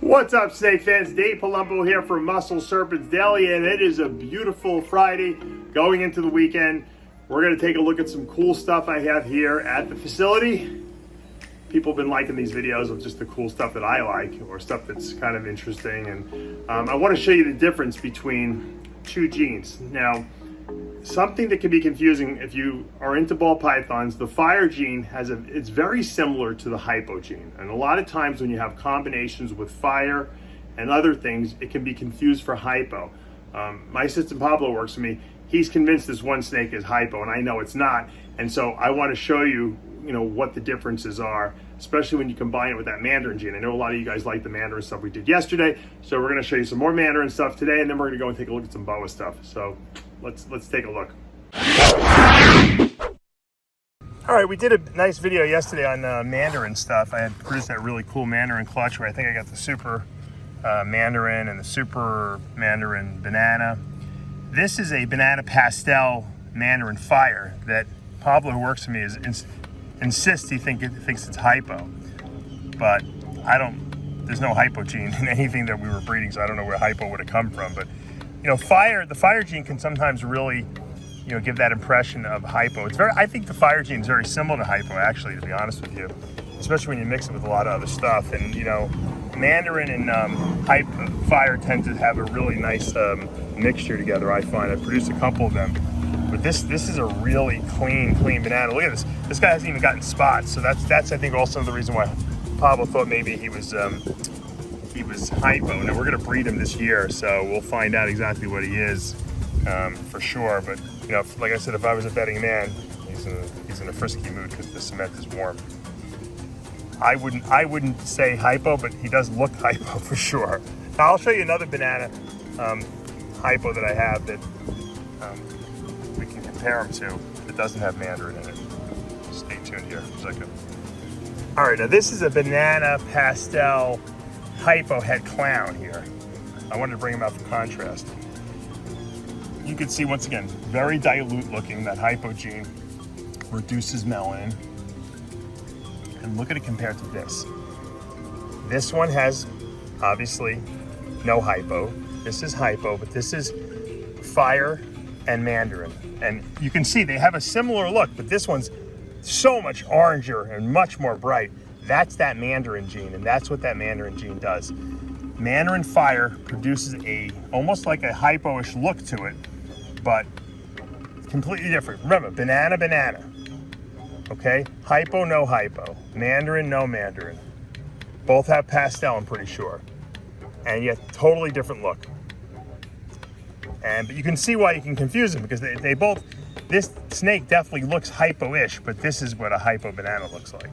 What's up, snake fans? Dave Palumbo here from Muscle Serpents Daily, and it is a beautiful Friday going into the weekend. We're going to take a look at some cool stuff I have here at the facility. People have been liking these videos of just the cool stuff that I like, or stuff that's kind of interesting, and I want to show you the difference between two genes. Now, something that can be confusing if you are into ball pythons, the FIRE gene it's very similar to the HYPO gene. And a lot of times when you have combinations with FIRE and other things, it can be confused for HYPO. My assistant Pablo works for me. He's convinced this one snake is HYPO, and I know it's not. And so I want to show you, what the differences are, especially when you combine it with that Mandarin gene. I know a lot of you guys like the Mandarin stuff we did yesterday, so we're going to show you some more Mandarin stuff today, and then we're going to go and take a look at some Boas stuff. So let's take a look. All right, we did a nice video yesterday on Mandarin stuff. I had produced that really cool Mandarin clutch where I think I got the Super Mandarin and the Super Mandarin Banana. This is a Banana Pastel Mandarin Fire that Pablo, who works for me, insists he thinks it's HYPO, but there's no HYPO gene in anything that we were breeding, so I don't know where HYPO would have come from. But the FIRE gene can sometimes really give that impression of HYPO. I think the FIRE gene is very similar to HYPO, actually, to be honest with you, especially when you mix it with a lot of other stuff. And Mandarin and FIRE tend to have a really nice mixture together, I find. I've produced a couple of them. But this is a really clean banana. Look at this. This guy hasn't even gotten spots. So that's I think also the reason why Pablo thought maybe he was HYPO. Now we're gonna breed him this year, so we'll find out exactly what he is for sure. But like I said, if I was a betting man, he's in a frisky mood because the cement is warm. I wouldn't say HYPO, but he does look HYPO for sure. Now I'll show you another banana HYPO that I have that we can compare them to. It doesn't have Mandarin in it. Stay tuned here for a second. All right, now this is a Banana Pastel HYPO head clown here. I wanted to bring him out for contrast. You can see, once again, very dilute looking. That HYPO gene reduces melanin. And look at it compared to this. This one has, obviously, no HYPO. This is HYPO, but this is FIRE and Mandarin. And you can see they have a similar look, but this one's so much oranger and much more bright. That's that Mandarin gene, and that's what that Mandarin gene does. Mandarin FIRE produces almost like a HYPO-ish look to it, but completely different. Remember, banana. Okay? HYPO, no HYPO. Mandarin, no Mandarin. Both have pastel, I'm pretty sure. And yet, totally different look. But you can see why you can confuse them, because they both, this snake definitely looks HYPO-ish, but this is what a HYPO banana looks like.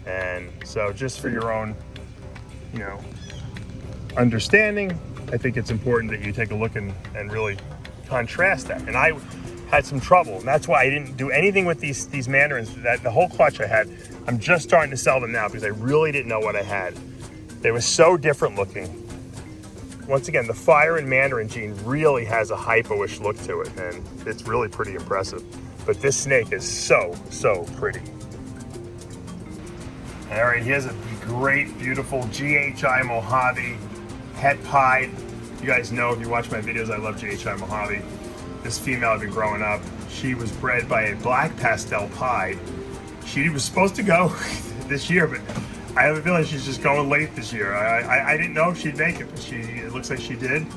And so just for your own, understanding, I think it's important that you take a look and really contrast that. And I had some trouble, and that's why I didn't do anything with these Mandarins. That the whole clutch I had, I'm just starting to sell them now because I really didn't know what I had. They were so different looking. Once again, the FIRE and Mandarin gene really has a HYPO-ish look to it, and it's really pretty impressive. But this snake is so pretty. All right, here's a great, beautiful GHI Mojave het pied. You guys know, if you watch my videos, I love GHI Mojave. This female I've been growing up. She was bred by a black pastel pied. She was supposed to go this year, but I have a feeling she's just going late this year. I didn't know if she'd make it, but it looks like she did.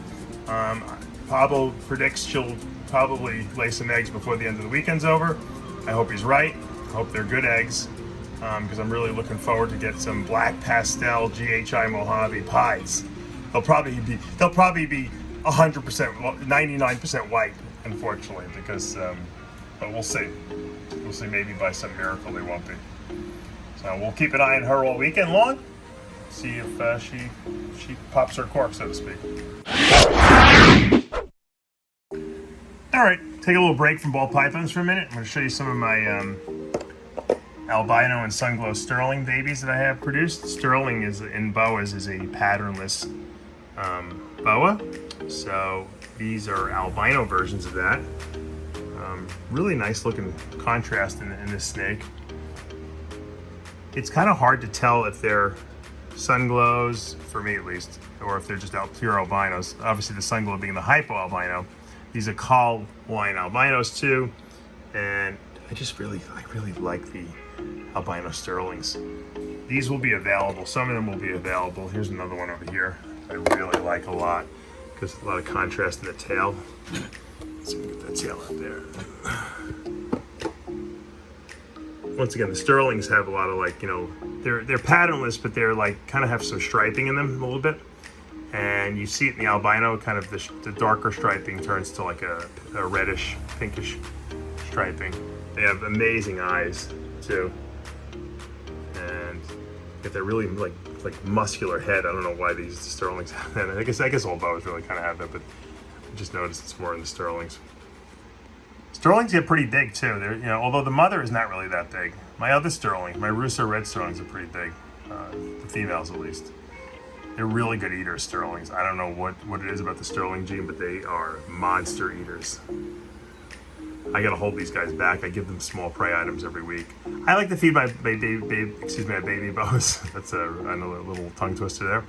Pablo predicts she'll probably lay some eggs before the end of the weekend's over. I hope he's right. I hope they're good eggs, because I'm really looking forward to get some black pastel GHI Mojave pies. They'll probably be 100%, 99% white, unfortunately, because, but we'll see. We'll see, maybe by some miracle they won't be. So we'll keep an eye on her all weekend long, see if she pops her cork, so to speak. All right, take a little break from ball pythons for a minute. I'm going to show you some of my Albino and Sunglow Sterling babies that I have produced. Sterling in Boas is a patternless boa, so these are albino versions of that. Really nice looking contrast in this snake. It's kind of hard to tell if they're sun glows, for me at least, or if they're just pure albinos. Obviously the sun glow being the hypo albino. These are call line albinos too. And I really like the albino sterlings. These will be available. Some of them will be available. Here's another one over here I really like a lot because a lot of contrast in the tail. Let's see if we can get that tail out there. Once again, the sterlings have a lot of, like, you know, they're patternless, but they're like kind of have some striping in them a little bit. And you see it in the albino, kind of the darker striping turns to like a reddish, pinkish striping. They have amazing eyes too, and get that really like muscular head. I don't know why these sterlings have that. I guess all boas really kind of have that, but I just noticed it's more in the sterlings. Sterlings get pretty big too. They're, you know, although the mother is not really that big. My other sterling, my Russo red sterlings, are pretty big. The females at least. They're really good eaters, sterlings. I don't know what it is about the sterling gene, but they are monster eaters. I gotta hold these guys back. I give them small prey items every week. I like to feed my baby boas. That's another little tongue twister there.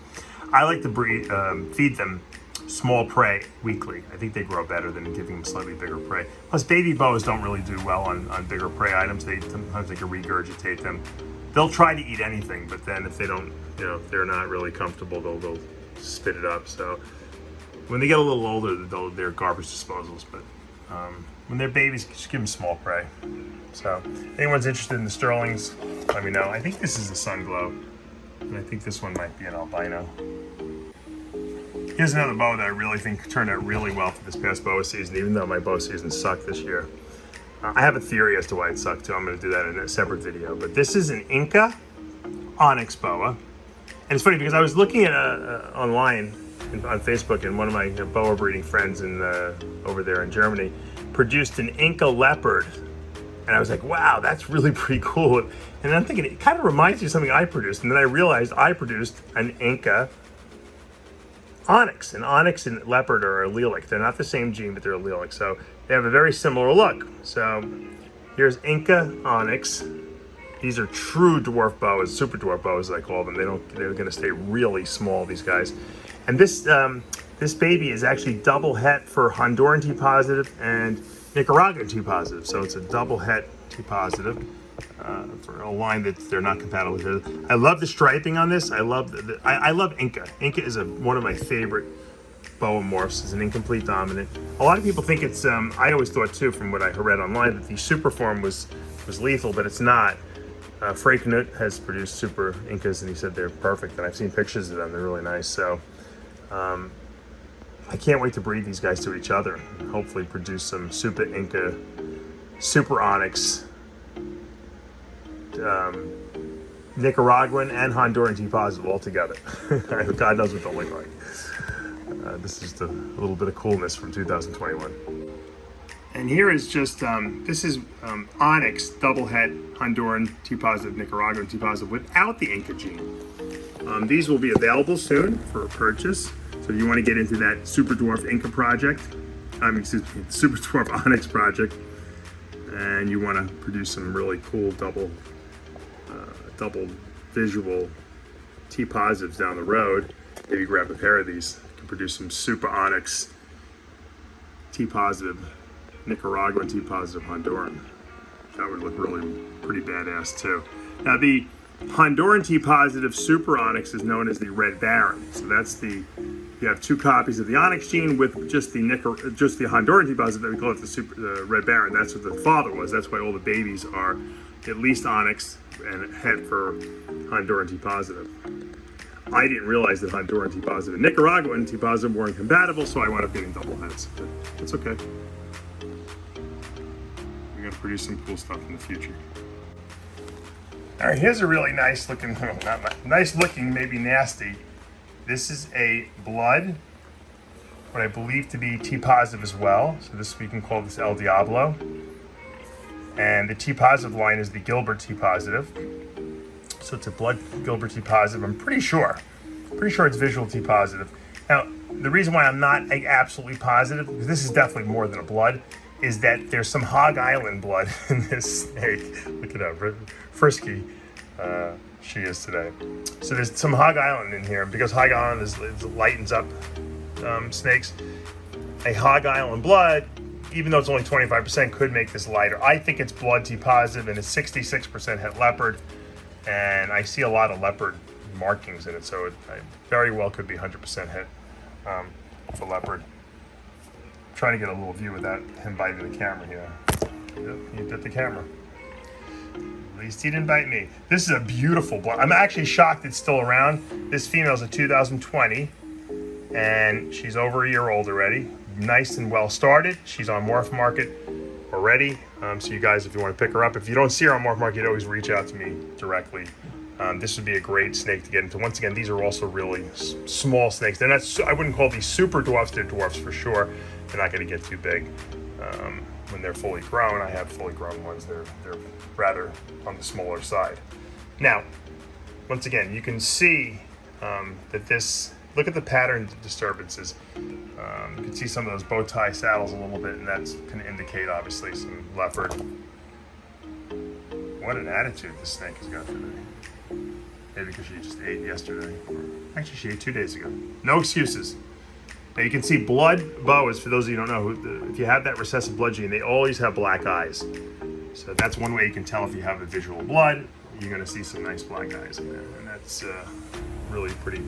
I like to feed them small prey weekly. I think they grow better than giving them slightly bigger prey. Plus, baby boas don't really do well on bigger prey items. Sometimes they can regurgitate them. They'll try to eat anything, but then if they don't, you know, if they're not really comfortable, they'll spit it up. So when they get a little older, they're garbage disposals. But when they're babies, just give them small prey. So if anyone's interested in the sterlings, let me know. I think this is the sun glow, and I think this one might be an albino. Here's another boa that I really think turned out really well for this past boa season, even though my boa season sucked this year. I have a theory as to why it sucked too. I'm going to do that in a separate video. But this is an INCA ONYX boa. And it's funny because I was looking at online on Facebook, and one of my boa breeding friends over there in Germany produced an INCA leopard. And I was like, wow, that's really pretty cool. And I'm thinking, it kind of reminds me of something I produced. And then I realized I produced an INCA ONYX. And ONYX and leopard are allelic. They're not the same gene, but they're allelic. So they have a very similar look. So here's INCA ONYX. These are true dwarf boas, super dwarf boas, as I call them. They're going to stay really small, these guys. And this baby is actually double het for Honduran T positive and Nicaraguan T positive. So it's a double het T positive for a line that they're not compatible with. I love the striping on this. I love I love INCA. INCA is one of my favorite boa morphs. It's an incomplete dominant. A lot of people think it's I always thought too, from what I read online, that the super form was lethal, but it's not. Frank Knut has produced super INCAs, and he said they're perfect, and I've seen pictures of them. They're really nice. So I can't wait to breed these guys to each other and hopefully produce some super INCA, super ONYX, Nicaraguan and Honduran T positive all together. God knows what they'll look like. This is a little bit of coolness from 2021. And here is just, this is ONYX double het Honduran T positive, Nicaraguan T positive without the INCA gene. These will be available soon for purchase. So if you want to get into that super dwarf INCA project, super dwarf ONYX project, and you want to produce some really cool double visual T positives down the road, maybe grab a pair of these. You can produce some super ONYX T positive, Nicaraguan T positive Honduran. That would look really pretty badass too. Now the Honduran T positive super ONYX is known as the Red Baron. So that's you have two copies of the ONYX gene with just the Honduran T positive. We call it the Red Baron. That's what the father was. That's why all the babies are at least ONYX and het for Honduran T positive. I didn't realize that Honduran T positive and Nicaraguan T positive weren't compatible, so I wound up getting double hets. But that's okay. We're gonna produce some cool stuff in the future. All right, here's a really nice looking, nice looking, maybe nasty. This is a blood, what I believe to be T positive as well. So this, we can call this El Diablo. And the T positive line is the Gilbert T positive. So it's a blood Gilbert T positive. I'm pretty sure it's visual T positive. Now, the reason why I'm not absolutely positive, because this is definitely more than a blood, is that there's some Hog Island blood in this snake. Look at that, frisky. she is today. So there's some Hog Island in here, because Hog Island lightens up snakes. A Hog Island blood, even though it's only 25%, could make this lighter. I think it's blood T positive, and it's 66% het leopard, and I see a lot of leopard markings in it, so it very well could be 100% het for leopard. I'm trying to get a little view without him biting the camera here. Yep, he bit the camera. At least he didn't bite me. This is a beautiful blood. I'm actually shocked it's still around. This female's a 2020, and she's over a year old already. Nice and well started. She's on Morph Market already. So you guys, if you want to pick her up, if you don't see her on Morph Market, always reach out to me directly. This would be a great snake to get into. Once again, these are also really small snakes. They're not, I wouldn't call these super dwarfs. They're dwarfs for sure. They're not going to get too big. When they're fully grown, I have fully grown ones. They're rather on the smaller side. Now, once again, you can see that this, look at the pattern disturbances. You can see some of those bow tie saddles a little bit, and that's going to indicate obviously some leopard. What an attitude this snake has got today. Maybe because she just ate yesterday. Actually, she ate 2 days ago. No excuses. Now you can see blood boas, for those of you who don't know, if you have that recessive blood gene, they always have black eyes. So that's one way you can tell if you have the visual blood. You're going to see some nice black eyes in there. And that's really pretty,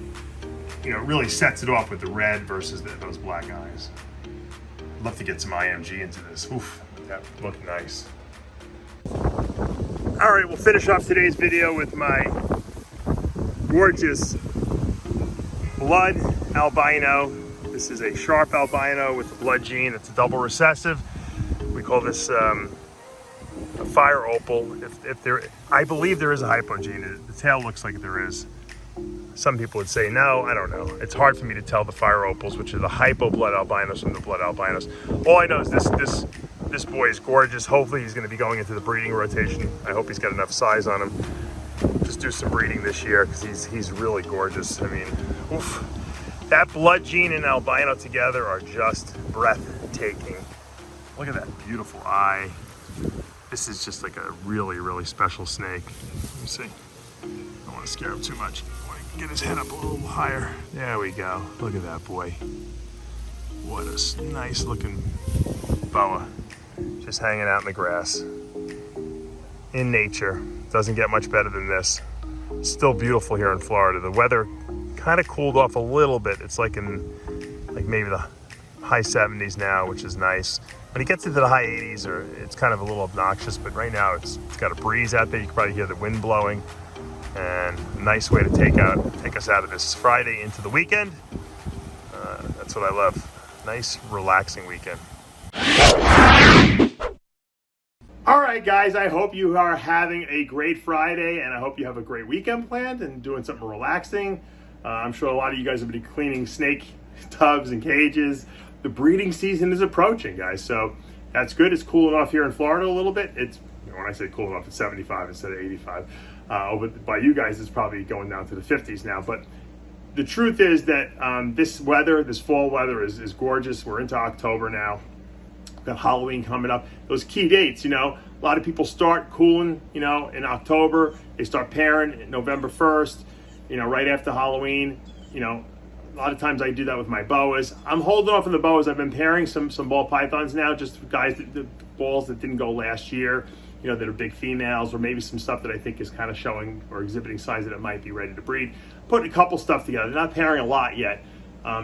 you know, really sets it off with the red versus those black eyes. I'd love to get some IMG into this. Oof, that looked nice. All right, we'll finish off today's video with my gorgeous blood albino. This is a sharp albino with the blood gene. It's a double recessive. We call this a fire opal. If there, I believe there is a hypo gene. The tail looks like there is. Some people would say no, I don't know. It's hard for me to tell the fire opals, which are the hypo blood albinos, from the blood albinos. All I know is this boy is gorgeous. Hopefully he's going to be going into the breeding rotation. I hope he's got enough size on him. Just do some breeding this year, because he's really gorgeous. I mean, oof. That blood gene and albino together are just breathtaking. Look at that beautiful eye. This is just like a really, really special snake. Let me see. I don't want to scare him too much. I want to get his head up a little higher. There we go. Look at that boy. What a nice looking boa. Just hanging out in the grass. In nature. Doesn't get much better than this. It's still beautiful here in Florida. The weather kind of cooled off a little bit. It's like in maybe the high 70s now, which is nice. When it gets into the high 80s, or it's kind of a little obnoxious, but right now it's got a breeze out there. You can probably hear the wind blowing, and a nice way to take us out of this Friday into the weekend. That's what I love. Nice, relaxing weekend. All right, guys, I hope you are having a great Friday, and I hope you have a great weekend planned and doing something relaxing. I'm sure a lot of you guys will be cleaning snake tubs and cages. The breeding season is approaching, guys, so that's good. It's cooling off here in Florida a little bit. It's, when I say cooling off, it's 75 instead of 85. Over by you guys, it's probably going down to the 50s now. But the truth is that this weather, this fall weather is gorgeous. We're into October now. Got Halloween coming up. Those key dates, you know, a lot of people start cooling, you know, in October. They start pairing November 1st, you know, right after Halloween. You know, a lot of times I do that with my boas. I'm holding off on the boas. I've been pairing some ball pythons now, just guys, the balls that didn't go last year, you know, that are big females, or maybe some stuff that I think is kind of showing or exhibiting signs that it might be ready to breed. Putting a couple stuff together. Not pairing a lot yet.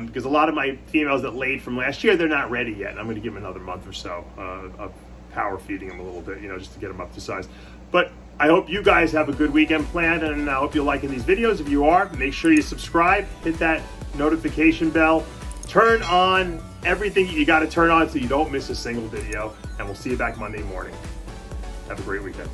Because a lot of my females that laid from last year, they're not ready yet. I'm going to give them another month or so of power feeding them a little bit, you know, just to get them up to size. But I hope you guys have a good weekend planned, and I hope you're liking these videos. If you are, make sure you subscribe, hit that notification bell, turn on everything you got to turn on so you don't miss a single video, and we'll see you back Monday morning. Have a great weekend.